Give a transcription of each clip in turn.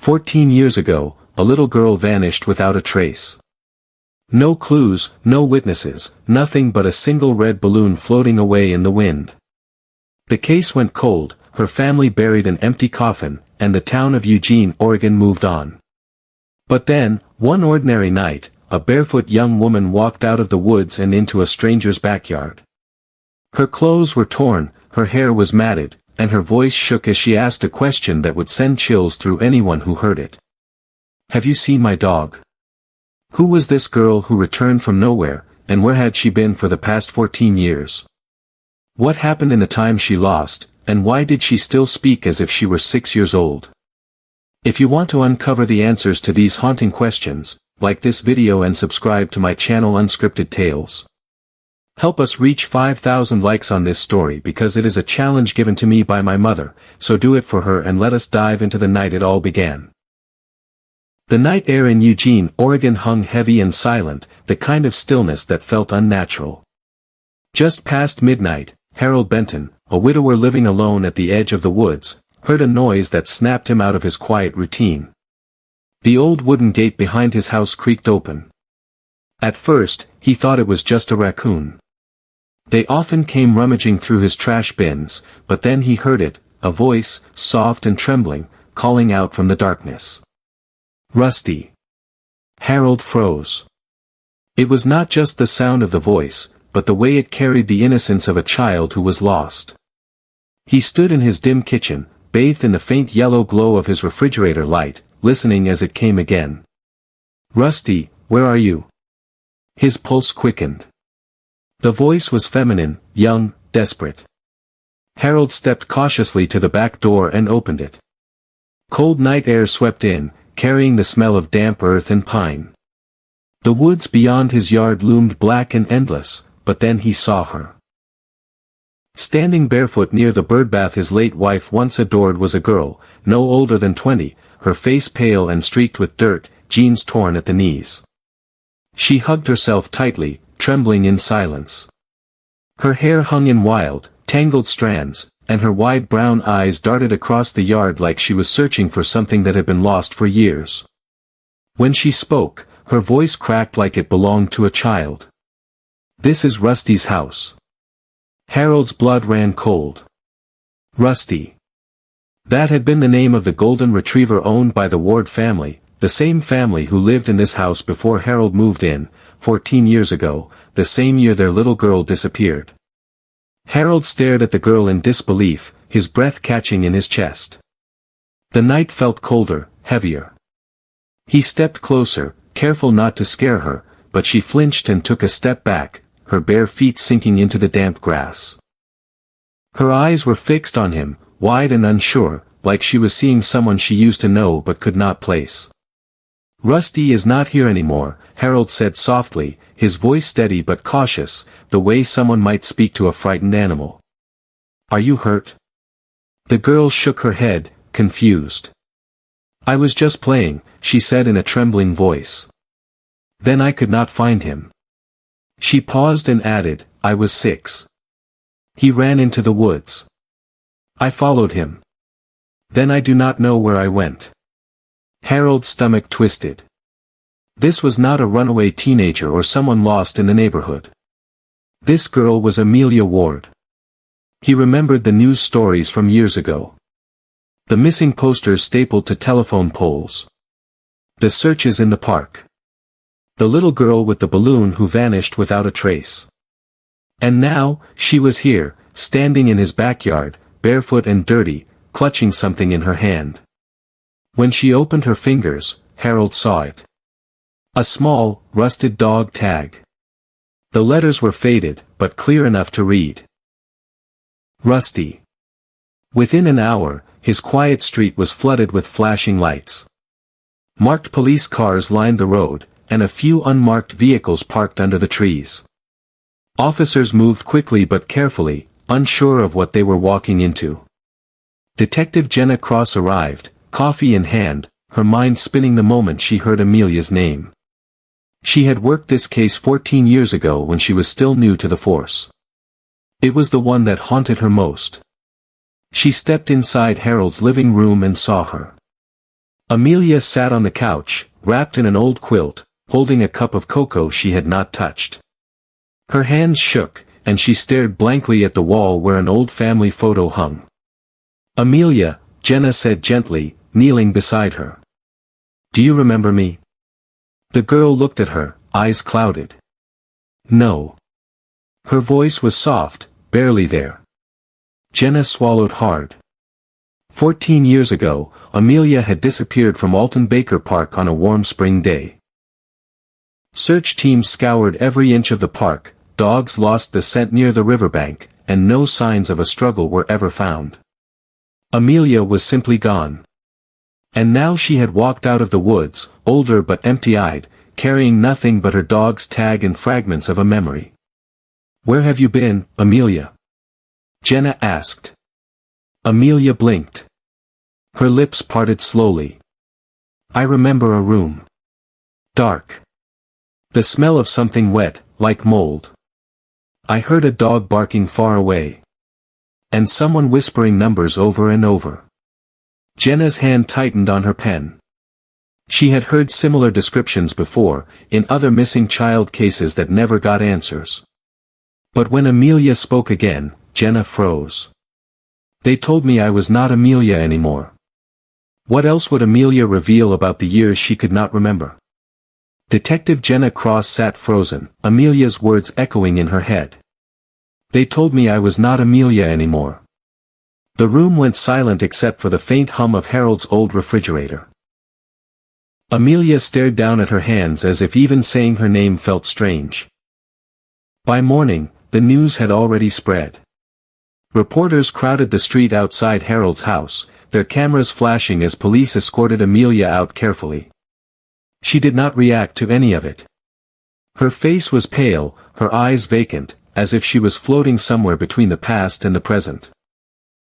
14 years ago, a little girl vanished without a trace. No clues, no witnesses, nothing but a single red balloon floating away in the wind. The case went cold, her family buried an empty coffin, and the town of Eugene, Oregon moved on. But then, one ordinary night, a barefoot young woman walked out of the woods and into a stranger's backyard. Her clothes were torn, her hair was matted, and her voice shook as she asked a question that would send chills through anyone who heard it. "Have you seen my dog? Who was this girl who returned from nowhere, and where had she been for the past 14 years? What happened in the time she lost, and why did she still speak as if she were 6 years old?" If you want to uncover the answers to these haunting questions, like this video and subscribe to my channel Unscripted Tales. Help us reach 5,000 likes on this story because it is a challenge given to me by my mother, so do it for her and let us dive into the night it all began. The night air in Eugene, Oregon hung heavy and silent, the kind of stillness that felt unnatural. Just past midnight, Harold Benton, a widower living alone at the edge of the woods, heard a noise that snapped him out of his quiet routine. The old wooden gate behind his house creaked open. At first, he thought it was just a raccoon. They often came rummaging through his trash bins, but then he heard it, a voice, soft and trembling, calling out from the darkness. "Rusty." Harold froze. It was not just the sound of the voice, but the way it carried the innocence of a child who was lost. He stood in his dim kitchen, bathed in the faint yellow glow of his refrigerator light, listening as it came again. "Rusty, where are you?" His pulse quickened. The voice was feminine, young, desperate. Harold stepped cautiously to the back door and opened it. Cold night air swept in, carrying the smell of damp earth and pine. The woods beyond his yard loomed black and endless, but then he saw her. Standing barefoot near the birdbath his late wife once adored was a girl, no older than 20, her face pale and streaked with dirt, jeans torn at the knees. She hugged herself tightly, trembling in silence. Her hair hung in wild, tangled strands, and her wide brown eyes darted across the yard like she was searching for something that had been lost for years. When she spoke, her voice cracked like it belonged to a child. "This is Rusty's house." Harold's blood ran cold. Rusty. That had been the name of the golden retriever owned by the Ward family, the same family who lived in this house before Harold moved in, 14 years ago, the same year their little girl disappeared. Harold stared at the girl in disbelief, his breath catching in his chest. The night felt colder, heavier. He stepped closer, careful not to scare her, but she flinched and took a step back, her bare feet sinking into the damp grass. Her eyes were fixed on him, wide and unsure, like she was seeing someone she used to know but could not place. "Rusty is not here anymore," Harold said softly, his voice steady but cautious, the way someone might speak to a frightened animal. "Are you hurt?" The girl shook her head, confused. "I was just playing," she said in a trembling voice. "Then I could not find him." She paused and added, "I was 6. He ran into the woods. I followed him. Then I do not know where I went." Harold's stomach twisted. This was not a runaway teenager or someone lost in the neighborhood. This girl was Amelia Ward. He remembered the news stories from years ago. The missing posters stapled to telephone poles. The searches in the park. The little girl with the balloon who vanished without a trace. And now, she was here, standing in his backyard, barefoot and dirty, clutching something in her hand. When she opened her fingers, Harold saw it. A small, rusted dog tag. The letters were faded, but clear enough to read. Rusty. Within an hour, his quiet street was flooded with flashing lights. Marked police cars lined the road, and a few unmarked vehicles parked under the trees. Officers moved quickly but carefully, unsure of what they were walking into. Detective Jenna Cross arrived, coffee in hand, her mind spinning the moment she heard Amelia's name. She had worked this case 14 years ago when she was still new to the force. It was the one that haunted her most. She stepped inside Harold's living room and saw her. Amelia sat on the couch, wrapped in an old quilt, holding a cup of cocoa she had not touched. Her hands shook, and she stared blankly at the wall where an old family photo hung. "Amelia," Jenna said gently, kneeling beside her. "Do you remember me?" The girl looked at her, eyes clouded. "No." Her voice was soft, barely there. Jenna swallowed hard. 14 years ago, Amelia had disappeared from Alton Baker Park on a warm spring day. Search teams scoured every inch of the park, dogs lost the scent near the riverbank, and no signs of a struggle were ever found. Amelia was simply gone. And now she had walked out of the woods, older but empty-eyed, carrying nothing but her dog's tag and fragments of a memory. "Where have you been, Amelia?" Jenna asked. Amelia blinked. Her lips parted slowly. "I remember a room. Dark. The smell of something wet, like mold. I heard a dog barking far away. And someone whispering numbers over and over." Jenna's hand tightened on her pen. She had heard similar descriptions before, in other missing child cases that never got answers. But when Amelia spoke again, Jenna froze. "They told me I was not Amelia anymore." What else would Amelia reveal about the years she could not remember? Detective Jenna Cross sat frozen, Amelia's words echoing in her head. "They told me I was not Amelia anymore." The room went silent except for the faint hum of Harold's old refrigerator. Amelia stared down at her hands as if even saying her name felt strange. By morning, the news had already spread. Reporters crowded the street outside Harold's house, their cameras flashing as police escorted Amelia out carefully. She did not react to any of it. Her face was pale, her eyes vacant, as if she was floating somewhere between the past and the present.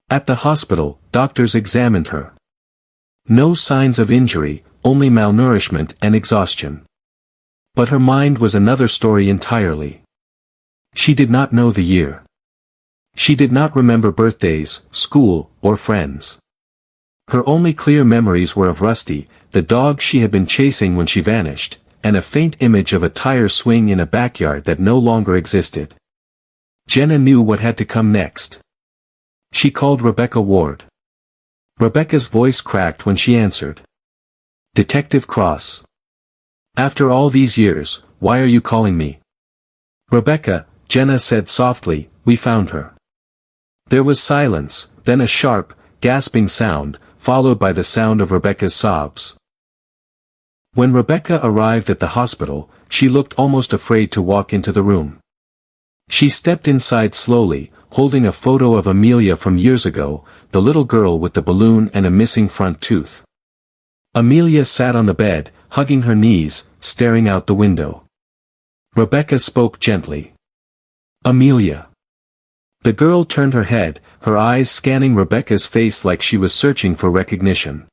At the hospital, doctors examined her. No signs of injury, only malnourishment and exhaustion. But her mind was another story entirely. She did not know the year. She did not remember birthdays, school, or friends. Her only clear memories were of Rusty, the dog she had been chasing when she vanished, and a faint image of a tire swing in a backyard that no longer existed. Jenna knew what had to come next. She called Rebecca Ward. Rebecca's voice cracked when she answered. "Detective Cross. After all these years, why are you calling me?" "Rebecca," Jenna said softly, "we found her." There was silence, then a sharp, gasping sound, followed by the sound of Rebecca's sobs. When Rebecca arrived at the hospital, she looked almost afraid to walk into the room. She stepped inside slowly, holding a photo of Amelia from years ago, the little girl with the balloon and a missing front tooth. Amelia sat on the bed, hugging her knees, staring out the window. Rebecca spoke gently. "Amelia." The girl turned her head, her eyes scanning Rebecca's face like she was searching for recognition.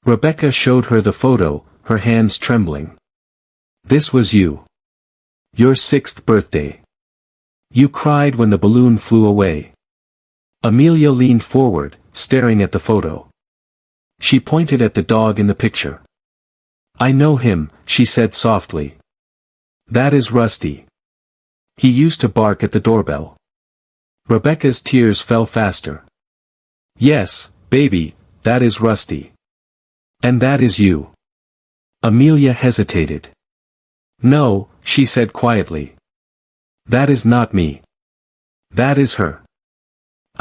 Rebecca showed her the photo, her hands trembling. "This was you. Your 6th birthday. You cried when the balloon flew away." Amelia leaned forward, staring at the photo. She pointed at the dog in the picture. "I know him," she said softly. "That is Rusty. He used to bark at the doorbell." Rebecca's tears fell faster. "Yes, baby, that is Rusty. And that is you." Amelia hesitated. "No," she said quietly. "That is not me. That is her.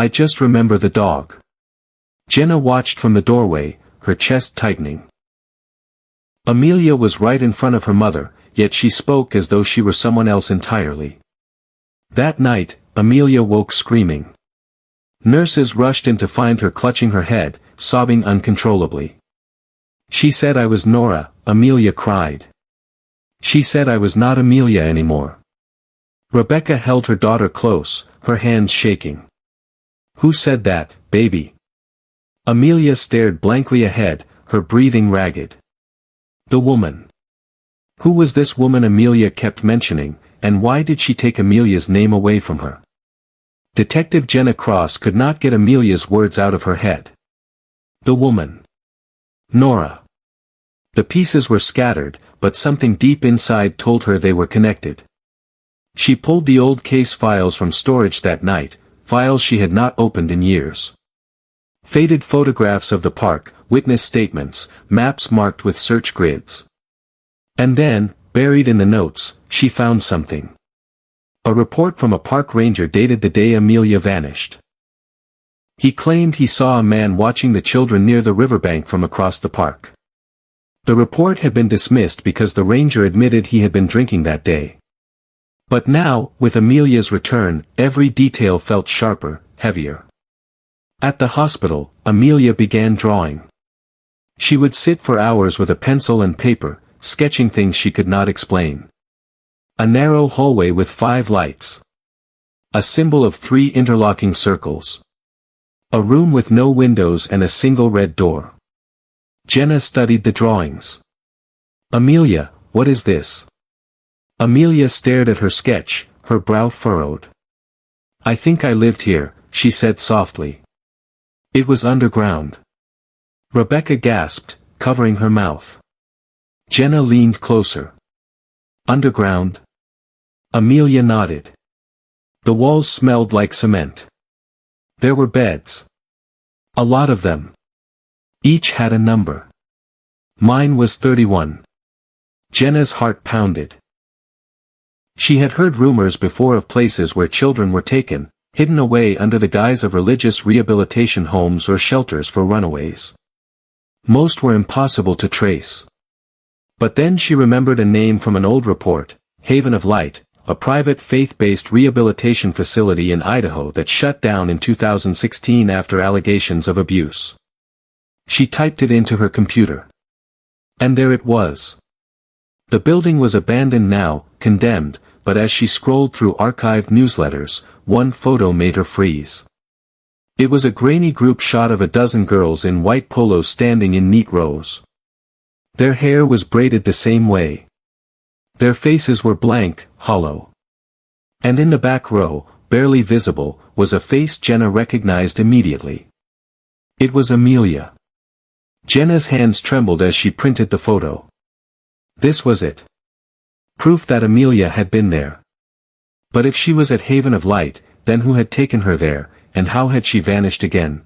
I just remember the dog." Jenna watched from the doorway, her chest tightening. Amelia was right in front of her mother, yet she spoke as though she were someone else entirely. That night, Amelia woke screaming. Nurses rushed in to find her clutching her head, sobbing uncontrollably. "She said I was Nora," Amelia cried. "She said I was not Amelia anymore." Rebecca held her daughter close, her hands shaking. "Who said that, baby?" Amelia stared blankly ahead, her breathing ragged. "The woman. Who was this woman Amelia kept mentioning, and why did she take Amelia's name away from her?" Detective Jenna Cross could not get Amelia's words out of her head. "The woman. Nora. The pieces were scattered, but something deep inside told her they were connected. She pulled the old case files from storage that night, files she had not opened in years. Faded photographs of the park, witness statements, maps marked with search grids. And then, buried in the notes, she found something. A report from a park ranger dated the day Amelia vanished. He claimed he saw a man watching the children near the riverbank from across the park. The report had been dismissed because the ranger admitted he had been drinking that day. But now, with Amelia's return, every detail felt sharper, heavier. At the hospital, Amelia began drawing. She would sit for hours with a pencil and paper, sketching things she could not explain. A narrow hallway with 5 lights. A symbol of 3 interlocking circles. A room with no windows and a single red door. Jenna studied the drawings. "Amelia, what is this?" Amelia stared at her sketch, her brow furrowed. "I think I lived here," she said softly. "It was underground." Rebecca gasped, covering her mouth. Jenna leaned closer. "Underground?" Amelia nodded. The walls smelled like cement. There were beds. A lot of them. Each had a number. Mine was 31. Jenna's heart pounded. She had heard rumors before of places where children were taken, hidden away under the guise of religious rehabilitation homes or shelters for runaways. Most were impossible to trace. But then she remembered a name from an old report, Haven of Light, a private faith-based rehabilitation facility in Idaho that shut down in 2016 after allegations of abuse. She typed it into her computer. And there it was. The building was abandoned now, condemned, but as she scrolled through archived newsletters, one photo made her freeze. It was a grainy group shot of a dozen girls in white polos standing in neat rows. Their hair was braided the same way. Their faces were blank, hollow. And in the back row, barely visible, was a face Jenna recognized immediately. It was Amelia. Jenna's hands trembled as she printed the photo. This was it. Proof that Amelia had been there. But if she was at Haven of Light, then who had taken her there, and how had she vanished again?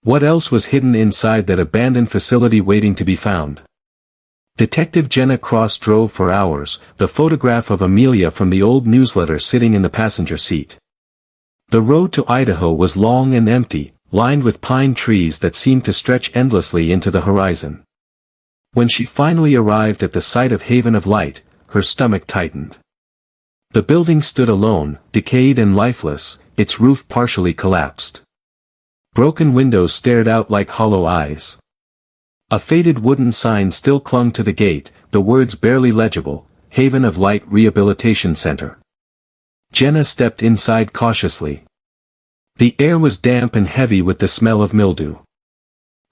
What else was hidden inside that abandoned facility waiting to be found? Detective Jenna Cross drove for hours, the photograph of Amelia from the old newsletter sitting in the passenger seat. The road to Idaho was long and empty, lined with pine trees that seemed to stretch endlessly into the horizon. When she finally arrived at the site of Haven of Light, her stomach tightened. The building stood alone, decayed and lifeless, its roof partially collapsed. Broken windows stared out like hollow eyes. A faded wooden sign still clung to the gate, the words barely legible, Haven of Light Rehabilitation Center. Jenna stepped inside cautiously. The air was damp and heavy with the smell of mildew.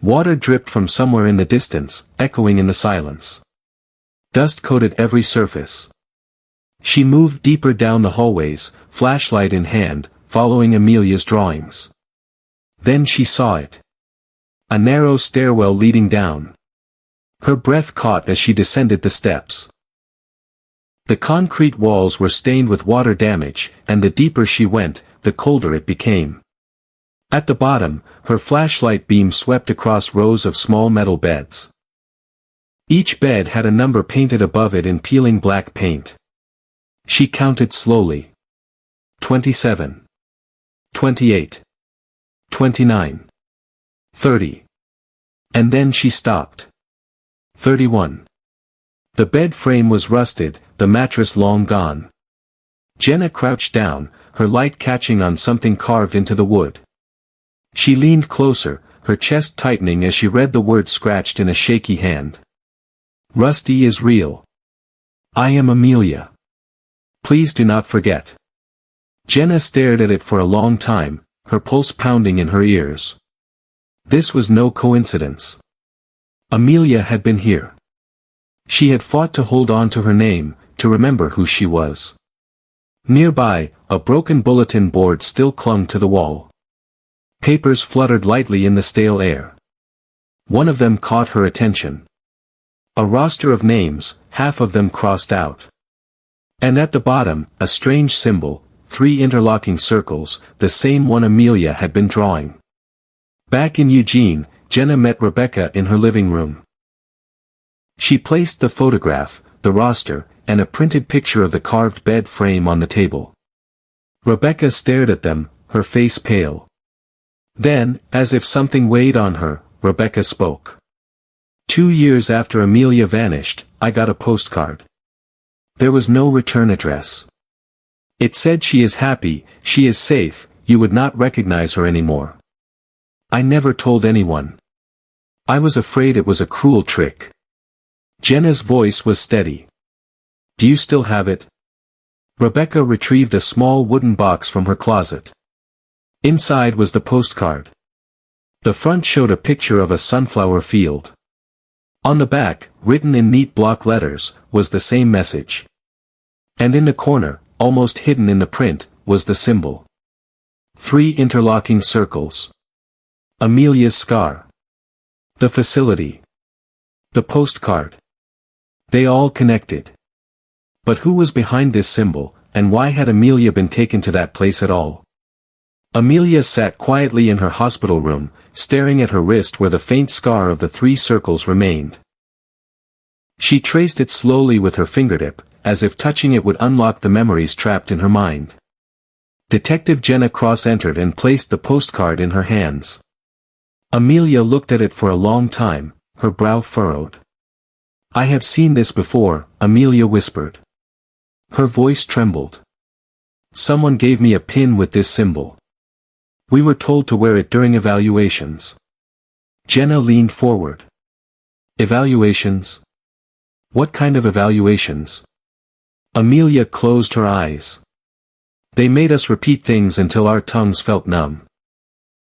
Water dripped from somewhere in the distance, echoing in the silence. Dust coated every surface. She moved deeper down the hallways, flashlight in hand, following Amelia's drawings. Then she saw it. A narrow stairwell leading down. Her breath caught as she descended the steps. The concrete walls were stained with water damage, and the deeper she went, the colder it became. At the bottom, her flashlight beam swept across rows of small metal beds. Each bed had a number painted above it in peeling black paint. She counted slowly. 27. 28. 29. 30. And then she stopped. 31. The bed frame was rusted, the mattress long gone. Jenna crouched down, her light catching on something carved into the wood. She leaned closer, her chest tightening as she read the words scratched in a shaky hand. Rusty is real. I am Amelia. Please do not forget. Jenna stared at it for a long time, her pulse pounding in her ears. This was no coincidence. Amelia had been here. She had fought to hold on to her name, to remember who she was. Nearby, a broken bulletin board still clung to the wall. Papers fluttered lightly in the stale air. One of them caught her attention. A roster of names, half of them crossed out. And at the bottom, a strange symbol, 3 interlocking circles, the same one Amelia had been drawing. Back in Eugene, Jenna met Rebecca in her living room. She placed the photograph, the roster, and a printed picture of the carved bed frame on the table. Rebecca stared at them, her face pale. Then, as if something weighed on her, Rebecca spoke. 2 years after Amelia vanished, I got a postcard. There was no return address. It said she is happy, she is safe, you would not recognize her anymore. I never told anyone. I was afraid it was a cruel trick. Jenna's voice was steady. Do you still have it? Rebecca retrieved a small wooden box from her closet. Inside was the postcard. The front showed a picture of a sunflower field. On the back, written in neat block letters, was the same message. And in the corner, almost hidden in the print, was the symbol. 3 interlocking circles. Amelia's scar. The facility. The postcard. They all connected. But who was behind this symbol, and why had Amelia been taken to that place at all? Amelia sat quietly in her hospital room, staring at her wrist where the faint scar of the 3 circles remained. She traced it slowly with her fingertip, as if touching it would unlock the memories trapped in her mind. Detective Jenna Cross entered and placed the postcard in her hands. Amelia looked at it for a long time, her brow furrowed. I have seen this before, Amelia whispered. Her voice trembled. Someone gave me a pin with this symbol. We were told to wear it during evaluations. Jenna leaned forward. Evaluations? What kind of evaluations? Amelia closed her eyes. They made us repeat things until our tongues felt numb.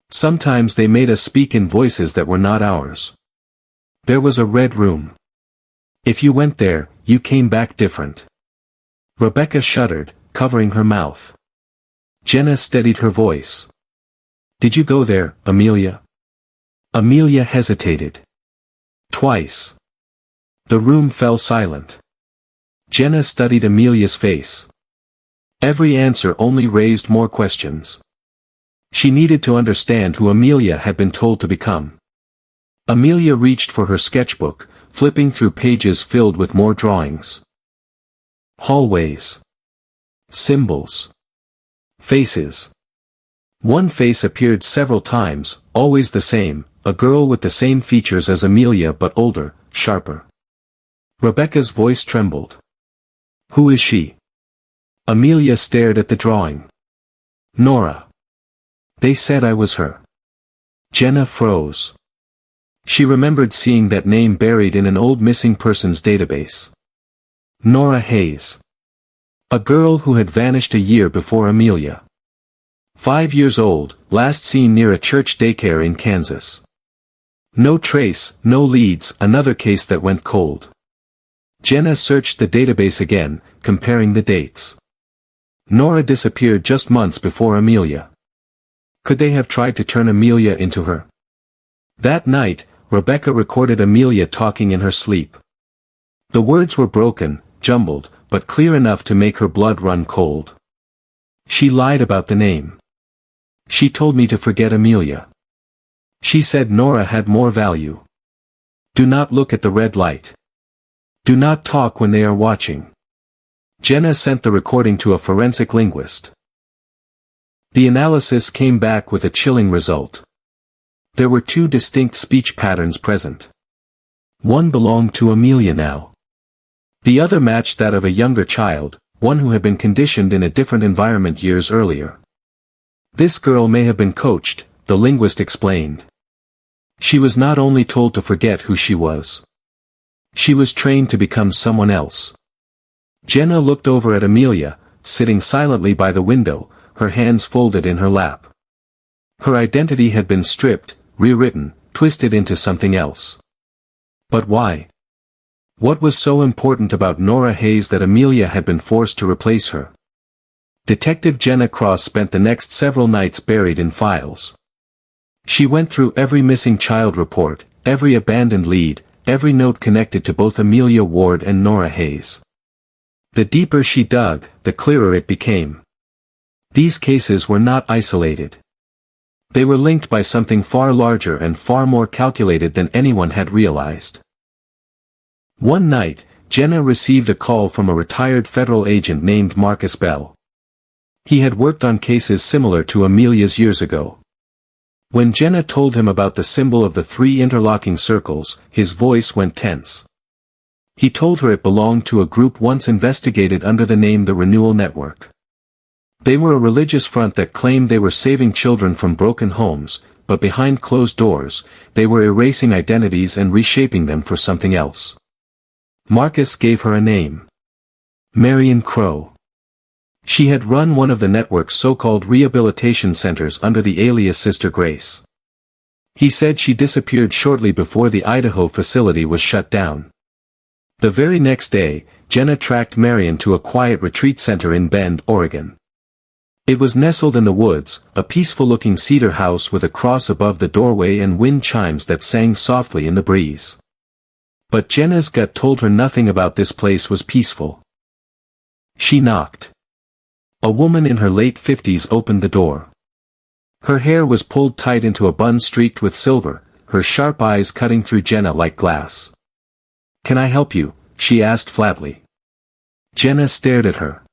Sometimes they made us speak in voices that were not ours. There was a red room. If you went there, you came back different. Rebecca shuddered, covering her mouth. Jenna steadied her voice. Did you go there, Amelia? Amelia hesitated. Twice. The room fell silent. Jenna studied Amelia's face. Every answer only raised more questions. She needed to understand who Amelia had been told to become. Amelia reached for her sketchbook, flipping through pages filled with more drawings. Hallways. Symbols. Faces. One face appeared several times, always the same, a girl with the same features as Amelia but older, sharper. Rebecca's voice trembled. Who is she? Amelia stared at the drawing. Nora. They said I was her. Jenna froze. She remembered seeing that name buried in an old missing persons database. Nora Hayes. A girl who had vanished a year before Amelia. 5 years old, last seen near a church daycare in Kansas. No trace, no leads, another case that went cold. Jenna searched the database again, comparing the dates. Nora disappeared just months before Amelia. Could they have tried to turn Amelia into her? That night, Rebecca recorded Amelia talking in her sleep. The words were broken, jumbled, but clear enough to make her blood run cold. She lied about the name. She told me to forget Amelia. She said Nora had more value. Do not look at the red light. Do not talk when they are watching. Jenna sent the recording to a forensic linguist. The analysis came back with a chilling result. There were 2 distinct speech patterns present. One belonged to Amelia now. The other matched that of a younger child, one who had been conditioned in a different environment years earlier. This girl may have been coached, the linguist explained. She was not only told to forget who she was. She was trained to become someone else. Jenna looked over at Amelia, sitting silently by the window, her hands folded in her lap. Her identity had been stripped, rewritten, twisted into something else. But why? What was so important about Nora Hayes that Amelia had been forced to replace her? Detective Jenna Cross spent the next several nights buried in files. She went through every missing child report, every abandoned lead, every note connected to both Amelia Ward and Nora Hayes. The deeper she dug, the clearer it became. These cases were not isolated. They were linked by something far larger and far more calculated than anyone had realized. One night, Jenna received a call from a retired federal agent named Marcus Bell. He had worked on cases similar to Amelia's years ago. When Jenna told him about the symbol of the 3 interlocking circles, his voice went tense. He told her it belonged to a group once investigated under the name the Renewal Network. They were a religious front that claimed they were saving children from broken homes, but behind closed doors, they were erasing identities and reshaping them for something else. Marcus gave her a name. Marion Crowe. She had run one of the network's so-called rehabilitation centers under the alias Sister Grace. He said she disappeared shortly before the Idaho facility was shut down. The very next day, Jenna tracked Marion to a quiet retreat center in Bend, Oregon. It was nestled in the woods, a peaceful-looking cedar house with a cross above the doorway and wind chimes that sang softly in the breeze. But Jenna's gut told her nothing about this place was peaceful. She knocked. A woman in her late 50s opened the door. Her hair was pulled tight into a bun streaked with silver, her sharp eyes cutting through Jenna like glass. "Can I help you?" she asked flatly. Jenna stared at her.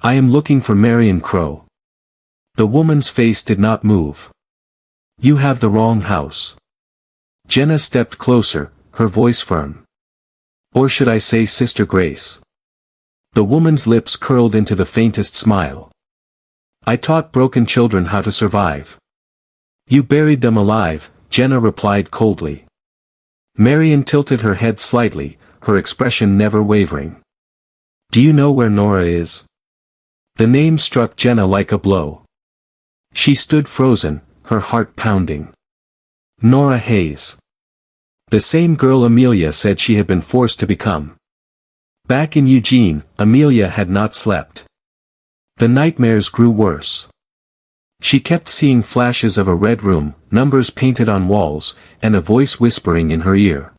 "I am looking for Marion Crowe." The woman's face did not move. "You have the wrong house." Jenna stepped closer, her voice firm. "Or should I say Sister Grace?" The woman's lips curled into the faintest smile. "I taught broken children how to survive." "You buried them alive," Jenna replied coldly. Marion tilted her head slightly, her expression never wavering. "Do you know where Nora is?" The name struck Jenna like a blow. She stood frozen, her heart pounding. Nora Hayes. The same girl Amelia said she had been forced to become. Back in Eugene, Amelia had not slept. The nightmares grew worse. She kept seeing flashes of a red room, numbers painted on walls, and a voice whispering in her ear.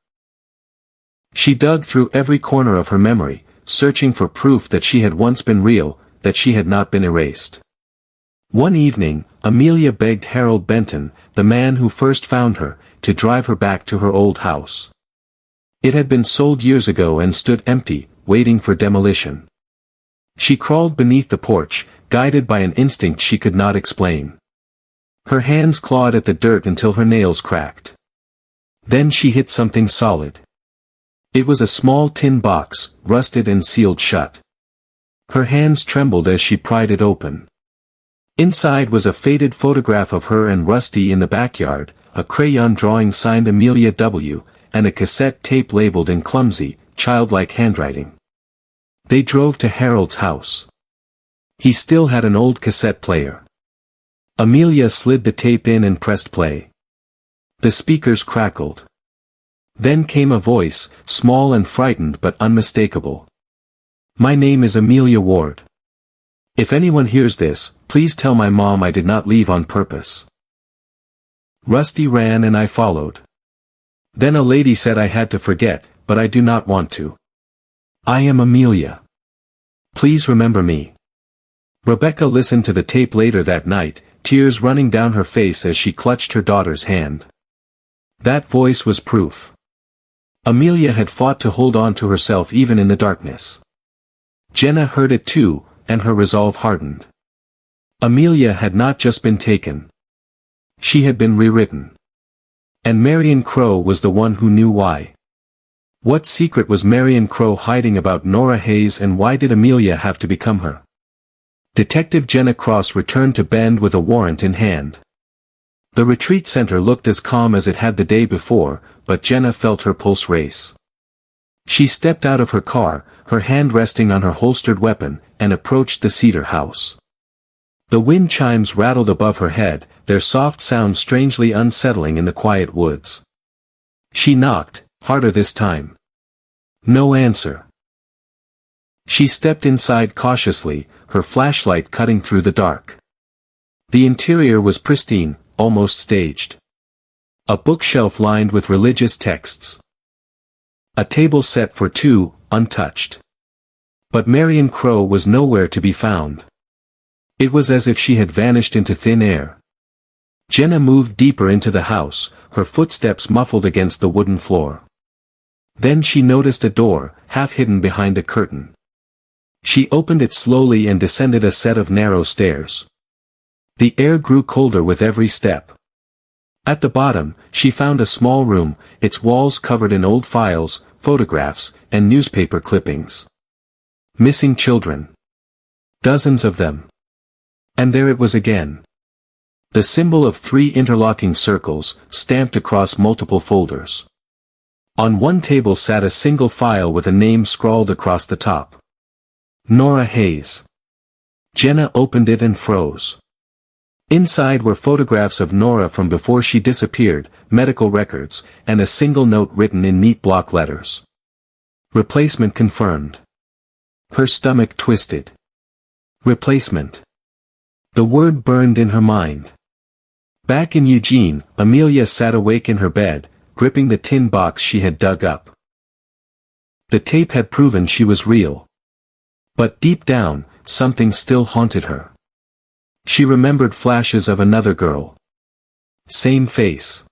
She dug through every corner of her memory, searching for proof that she had once been real, that she had not been erased. One evening, Amelia begged Harold Benton, the man who first found her, to drive her back to her old house. It had been sold years ago and stood empty, waiting for demolition. She crawled beneath the porch, guided by an instinct she could not explain. Her hands clawed at the dirt until her nails cracked. Then she hit something solid. It was a small tin box, rusted and sealed shut. Her hands trembled as she pried it open. Inside was a faded photograph of her and Rusty in the backyard, a crayon drawing signed Amelia W., and a cassette tape labeled in clumsy, childlike handwriting. They drove to Harold's house. He still had an old cassette player. Amelia slid the tape in and pressed play. The speakers crackled. Then came a voice, small and frightened but unmistakable. "My name is Amelia Ward. If anyone hears this, please tell my mom I did not leave on purpose." Rusty ran and I followed. Then a lady said I had to forget, but I do not want to. I am Amelia. Please remember me. Rebecca listened to the tape later that night, tears running down her face as she clutched her daughter's hand. That voice was proof. Amelia had fought to hold on to herself even in the darkness. Jenna heard it too, and her resolve hardened. Amelia had not just been taken. She had been rewritten. And Marion Crowe was the one who knew why. What secret was Marion Crowe hiding about Nora Hayes, and why did Amelia have to become her? Detective Jenna Cross returned to Bend with a warrant in hand. The retreat center looked as calm as it had the day before, but Jenna felt her pulse race. She stepped out of her car, her hand resting on her holstered weapon, and approached the cedar house. The wind chimes rattled above her head, their soft sound strangely unsettling in the quiet woods. She knocked, harder this time. No answer. She stepped inside cautiously, her flashlight cutting through the dark. The interior was pristine, almost staged. A bookshelf lined with religious texts. A table set for two, untouched. But Marion Crowe was nowhere to be found. It was as if she had vanished into thin air. Jenna moved deeper into the house, her footsteps muffled against the wooden floor. Then she noticed a door, half hidden behind a curtain. She opened it slowly and descended a set of narrow stairs. The air grew colder with every step. At the bottom, she found a small room, its walls covered in old files, photographs, and newspaper clippings. Missing children. Dozens of them. And there it was again. The symbol of 3 interlocking circles, stamped across multiple folders. On one table sat a single file with a name scrawled across the top. Nora Hayes. Jenna opened it and froze. Inside were photographs of Nora from before she disappeared, medical records, and a single note written in neat block letters. Replacement confirmed. Her stomach twisted. Replacement. The word burned in her mind. Back in Eugene, Amelia sat awake in her bed, gripping the tin box she had dug up. The tape had proven she was real. But deep down, something still haunted her. She remembered flashes of another girl. Same face.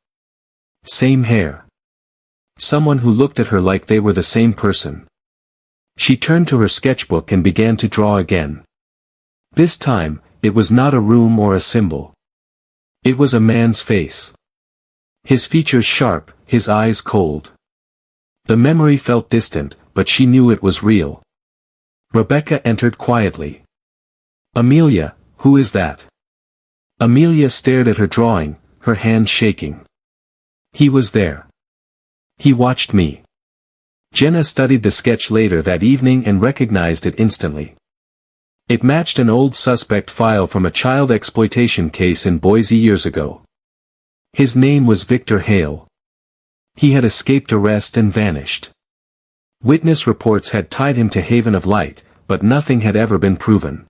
Same hair. Someone who looked at her like they were the same person. She turned to her sketchbook and began to draw again. This time, it was not a room or a symbol. It was a man's face. His features sharp, his eyes cold. The memory felt distant, but she knew it was real. Rebecca entered quietly. Amelia, who is that? Amelia stared at her drawing, her hands shaking. He was there. He watched me. Jenna studied the sketch later that evening and recognized it instantly. It matched an old suspect file from a child exploitation case in Boise years ago. His name was Victor Hale. He had escaped arrest and vanished. Witness reports had tied him to Haven of Light, but nothing had ever been proven.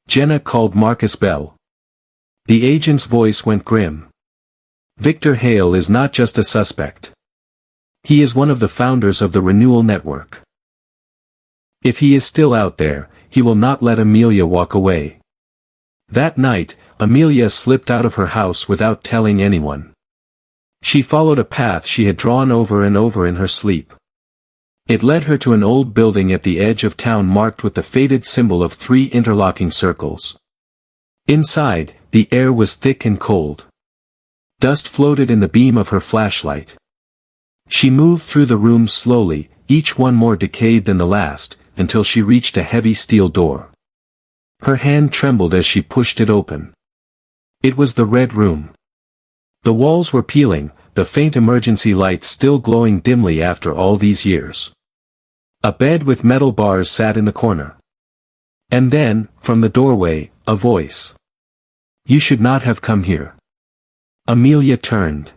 Jenna called Marcus Bell. The agent's voice went grim. Victor Hale is not just a suspect. He is one of the founders of the Renewal Network. If he is still out there, he will not let Amelia walk away. That night, Amelia slipped out of her house without telling anyone. She followed a path she had drawn over and over in her sleep. It led her to an old building at the edge of town marked with the faded symbol of 3 interlocking circles. Inside, the air was thick and cold. Dust floated in the beam of her flashlight. She moved through the rooms slowly, each one more decayed than the last, until she reached a heavy steel door. Her hand trembled as she pushed it open. It was the Red Room. The walls were peeling, the faint emergency lights still glowing dimly after all these years. A bed with metal bars sat in the corner. And then, from the doorway, a voice. You should not have come here. Amelia turned.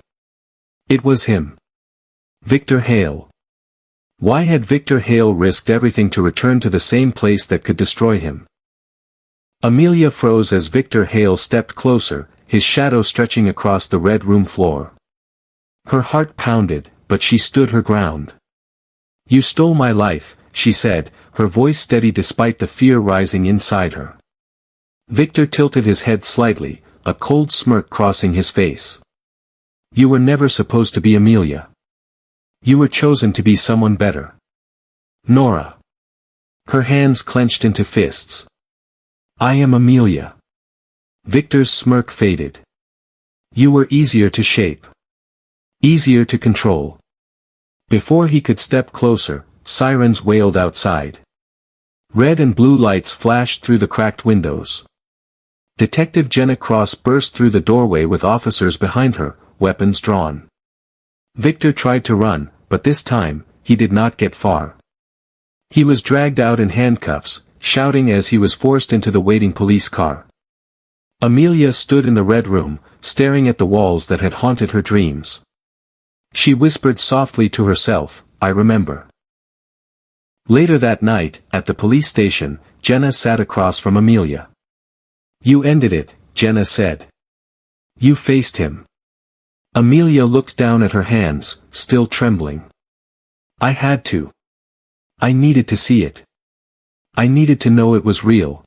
It was him. Victor Hale. Why had Victor Hale risked everything to return to the same place that could destroy him? Amelia froze as Victor Hale stepped closer, his shadow stretching across the Red Room floor. Her heart pounded, but she stood her ground. You stole my life, she said, her voice steady despite the fear rising inside her. Victor tilted his head slightly, a cold smirk crossing his face. You were never supposed to be Amelia. You were chosen to be someone better. Nora. Her hands clenched into fists. I am Amelia. Victor's smirk faded. You were easier to shape. Easier to control. Before he could step closer, sirens wailed outside. Red and blue lights flashed through the cracked windows. Detective Jenna Cross burst through the doorway with officers behind her, weapons drawn. Victor tried to run, but this time, he did not get far. He was dragged out in handcuffs, shouting as he was forced into the waiting police car. Amelia stood in the Red Room, staring at the walls that had haunted her dreams. She whispered softly to herself, I remember. Later that night, at the police station, Jenna sat across from Amelia. You ended it, Jenna said. You faced him. Amelia looked down at her hands, still trembling. I had to. I needed to see it. I needed to know it was real.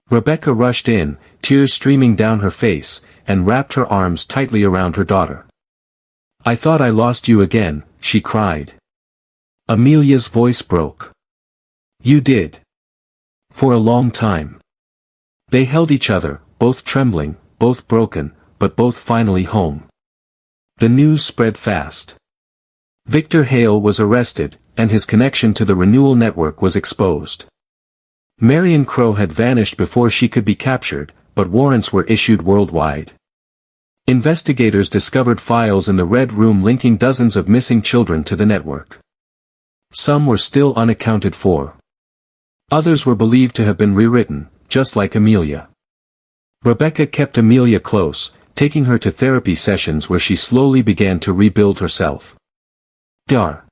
Rebecca rushed in, tears streaming down her face, and wrapped her arms tightly around her daughter. I thought I lost you again, she cried. Amelia's voice broke. You did. For a long time. They held each other, both trembling, both broken, but both finally home. The news spread fast. Victor Hale was arrested, and his connection to the Renewal Network was exposed. Marion Crowe had vanished before she could be captured, but warrants were issued worldwide. Investigators discovered files in the Red Room linking dozens of missing children to the network. Some were still unaccounted for. Others were believed to have been rewritten, just like Amelia. Rebecca kept Amelia close, taking her to therapy sessions where she slowly began to rebuild herself. Dr.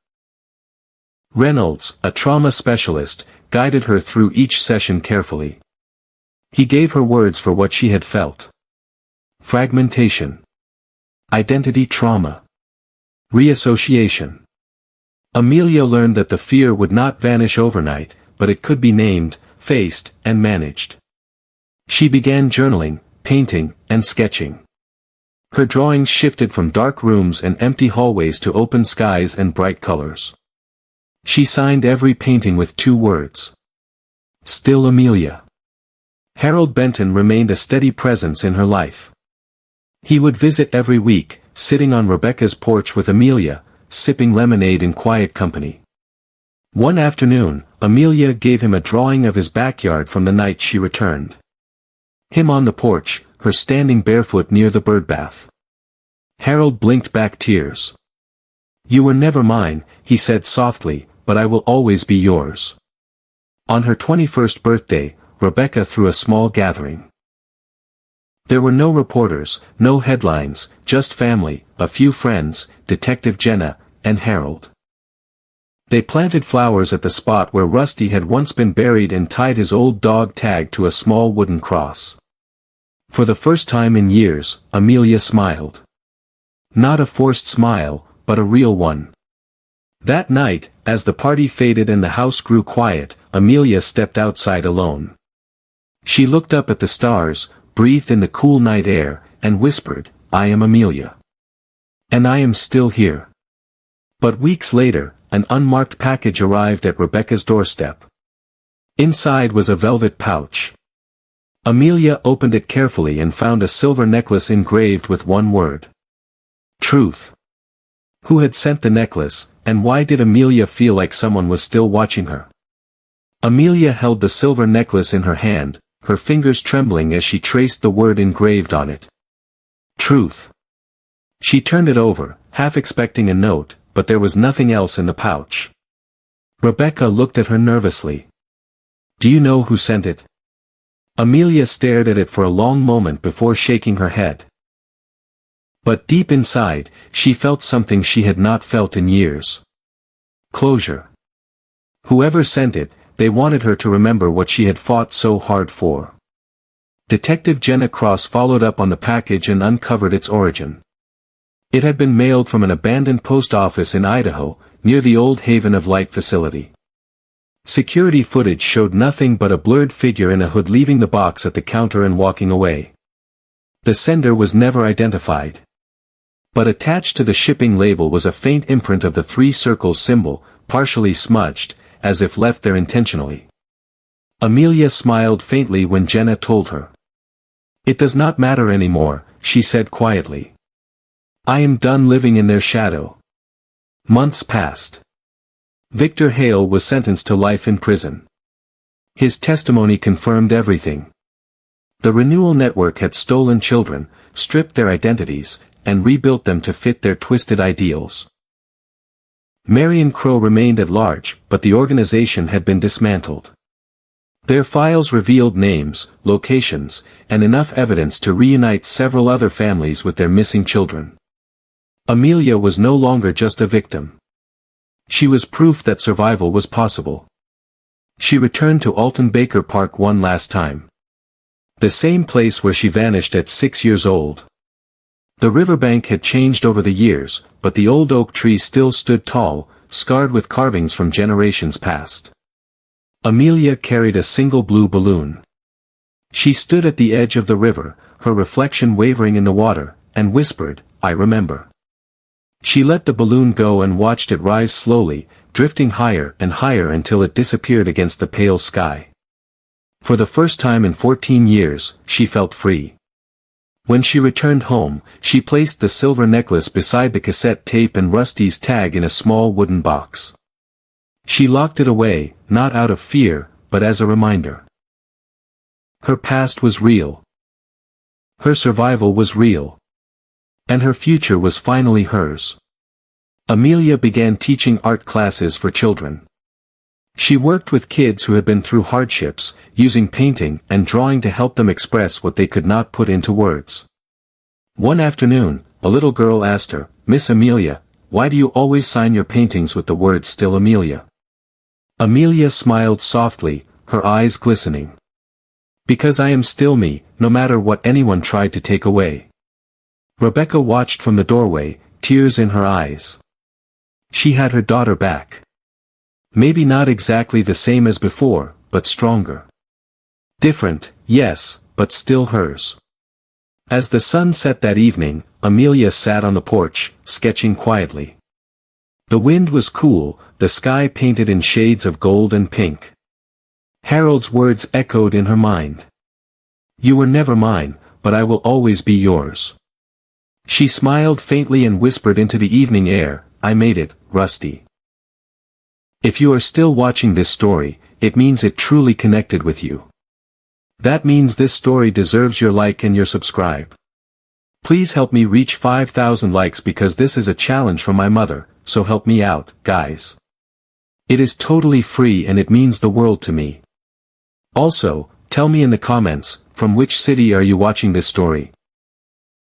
Reynolds, a trauma specialist, guided her through each session carefully. He gave her words for what she had felt. Fragmentation. Identity trauma. Reassociation. Amelia learned that the fear would not vanish overnight, but it could be named, faced, and managed. She began journaling, painting, and sketching. Her drawings shifted from dark rooms and empty hallways to open skies and bright colors. She signed every painting with 2 words. Still Amelia. Harold Benton remained a steady presence in her life. He would visit every week, sitting on Rebecca's porch with Amelia, sipping lemonade in quiet company. One afternoon, Amelia gave him a drawing of his backyard from the night she returned. Him on the porch, her standing barefoot near the birdbath. Harold blinked back tears. You were never mine, he said softly, but I will always be yours. On her 21st birthday, Rebecca threw a small gathering. There were no reporters, no headlines, just family, a few friends, Detective Jenna, and Harold. They planted flowers at the spot where Rusty had once been buried and tied his old dog Tag to a small wooden cross. For the first time in years, Amelia smiled. Not a forced smile, but a real one. That night, as the party faded and the house grew quiet, Amelia stepped outside alone. She looked up at the stars, breathed in the cool night air, and whispered, I am Amelia. And I am still here. But weeks later, an unmarked package arrived at Rebecca's doorstep. Inside was a velvet pouch. Amelia opened it carefully and found a silver necklace engraved with one word. Truth. Who had sent the necklace, and why did Amelia feel like someone was still watching her? Amelia held the silver necklace in her hand, her fingers trembling as she traced the word engraved on it. Truth. She turned it over, half expecting a note, but there was nothing else in the pouch. Rebecca looked at her nervously. Do you know who sent it? Amelia stared at it for a long moment before shaking her head. But deep inside, she felt something she had not felt in years. Closure. Whoever sent it, they wanted her to remember what she had fought so hard for. Detective Jenna Cross followed up on the package and uncovered its origin. It had been mailed from an abandoned post office in Idaho, near the old Haven of Light facility. Security footage showed nothing but a blurred figure in a hood leaving the box at the counter and walking away. The sender was never identified. But attached to the shipping label was a faint imprint of the 3 circles symbol, partially smudged, as if left there intentionally. Amelia smiled faintly when Jenna told her. It does not matter anymore, she said quietly. I am done living in their shadow. Months passed. Victor Hale was sentenced to life in prison. His testimony confirmed everything. The Renewal Network had stolen children, stripped their identities, and rebuilt them to fit their twisted ideals. Marion Crowe remained at large, but the organization had been dismantled. Their files revealed names, locations, and enough evidence to reunite several other families with their missing children. Amelia was no longer just a victim. She was proof that survival was possible. She returned to Alton Baker Park one last time. The same place where she vanished at 6 years old. The riverbank had changed over the years, but the old oak tree still stood tall, scarred with carvings from generations past. Amelia carried a single blue balloon. She stood at the edge of the river, her reflection wavering in the water, and whispered, "I remember." She let the balloon go and watched it rise slowly, drifting higher and higher until it disappeared against the pale sky. For the first time in 14 years, she felt free. When she returned home, she placed the silver necklace beside the cassette tape and Rusty's tag in a small wooden box. She locked it away, not out of fear, but as a reminder. Her past was real. Her survival was real. And her future was finally hers. Amelia began teaching art classes for children. She worked with kids who had been through hardships, using painting and drawing to help them express what they could not put into words. One afternoon, a little girl asked her, "Miss Amelia, why do you always sign your paintings with the words still Amelia?" Amelia smiled softly, her eyes glistening. "Because I am still me, no matter what anyone tried to take away." Rebecca watched from the doorway, tears in her eyes. She had her daughter back. Maybe not exactly the same as before, but stronger. Different, yes, but still hers. As the sun set that evening, Amelia sat on the porch, sketching quietly. The wind was cool, the sky painted in shades of gold and pink. Harold's words echoed in her mind. "You were never mine, but I will always be yours." She smiled faintly and whispered into the evening air, "I made it, Rusty." If you are still watching this story, it means it truly connected with you. That means this story deserves your like and your subscribe. Please help me reach 5,000 likes because this is a challenge from my mother, so help me out, guys. It is totally free and it means the world to me. Also, tell me in the comments, from which city are you watching this story?